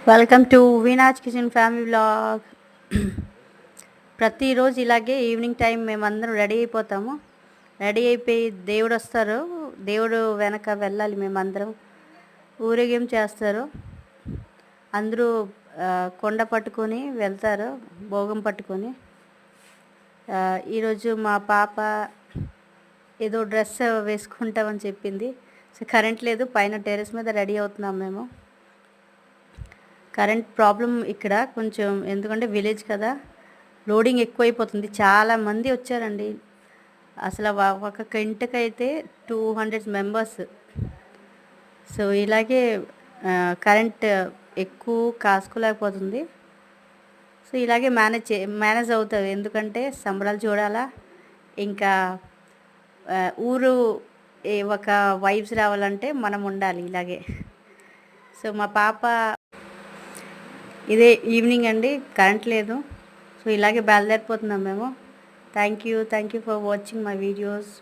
Welcome to Veena's kitchen family vlog. ప్రతిరోజు ఇలాగే evening time మేమందరం రెడీ అయిపోతాము. రెడీ అయిపోయి దేవుడు వస్తారు, దేవుడు వెనక వెళ్ళాలి. మేమందరం ఊరేగం చేస్తారు. అందరూ కొండ పట్టుకొని వెళ్తారు, భోగం పట్టుకొని. ఈరోజు మా పాప ఏదో డ్రెస్ వేసుకుంటామని చెప్పింది. సో కరెంట్ లేదు, పైన టెర్రస్ మీద రెడీ అవుతున్నాం మేము. కరెంట్ ప్రాబ్లం ఇక్కడ కొంచెం, ఎందుకంటే విలేజ్ కదా, లోడింగ్ ఎక్కువైపోతుంది. చాలామంది వచ్చారండి. అసలు ఒక్కొక్క ఇంటికైతే 200 మెంబర్స్. సో ఇలాగే కరెంట్ ఎక్కువ కాసుకోలేకపోతుంది. సో ఇలాగే మేనేజ్ అవుతుంది. ఎందుకంటే సంబరాలు చూడాలా, ఇంకా ఊరు ఒక వైబ్స్ రావాలంటే మనం ఉండాలి ఇలాగే. సో మా పాప ఇదే ఈవినింగ్ అండి, కరెంట్ లేదు. సో ఇలాగే బయలుదేరిపోతున్నాం మేము. Thank you for watching my videos.